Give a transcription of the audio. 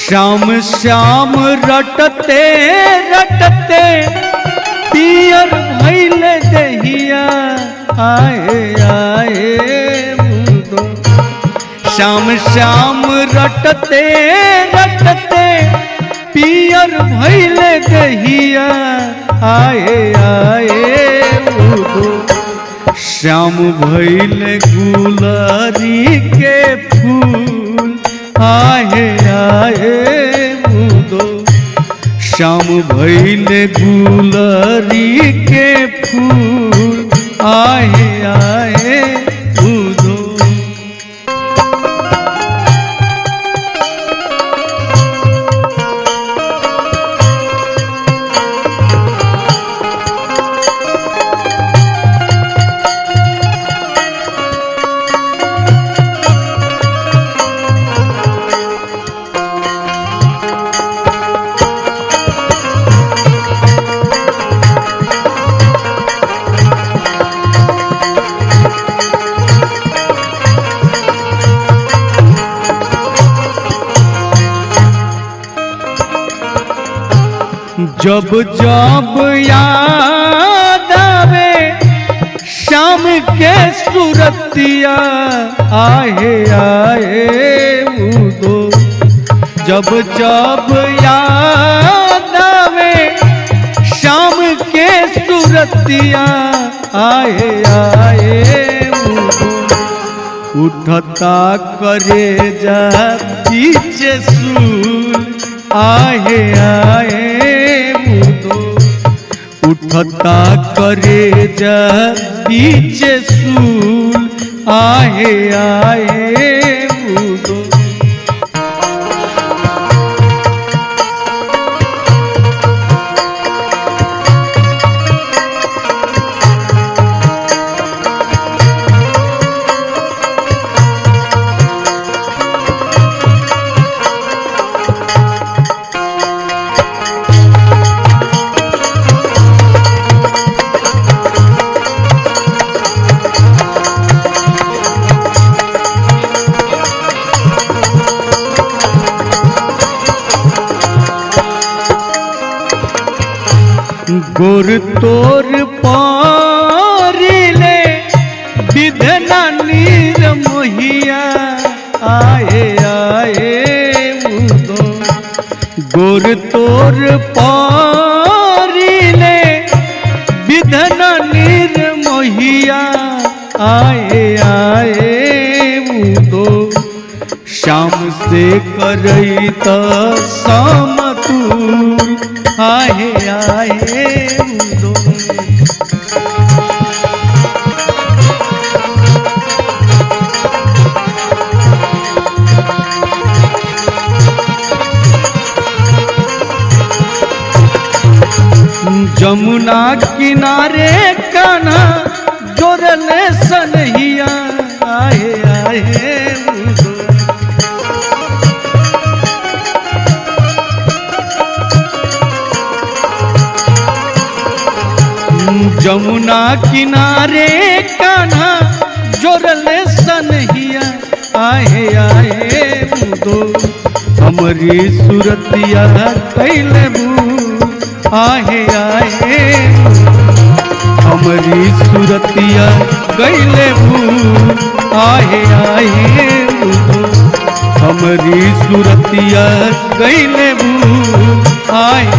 श्याम श्याम रटते रटते पियर भइले दहिया आए आए मुदो। श्याम श्याम रटते रटते पियर भइले दहिया आए आए मुदो। श्याम भइले गुलरी के फूल आए आए मुदो। श्याम भइले गुलरी के फूल आए आए मुदो। जब जब याद आवे श्याम के सूरतिया आए आए मुदो। जब जब याद आवे श्याम के सूरतिया आए आए मुदो। उठता करे जा पीछे सूल आए आए मुदो। उठता करे जा पीछे सूल आए आए मुदो। गोर तोर पारिले विधना नीर मोहिया आए आए मुदो। गोर तोर पारिले विधना नीर मोहिया आए आए मुदो। श्याम से करई त समतुल आए आए मुदो। जमुना किनारे कान्हा जोरले सनहिया आए आए मुदो। जमुना किनारे कान्हा जोरले सनहिया आए आए मुदो। हमरी सूरतिया कैले आए आए। हमरी सूरतिया कैले आए आए मुदो। हमरी सूरतिया कैले आए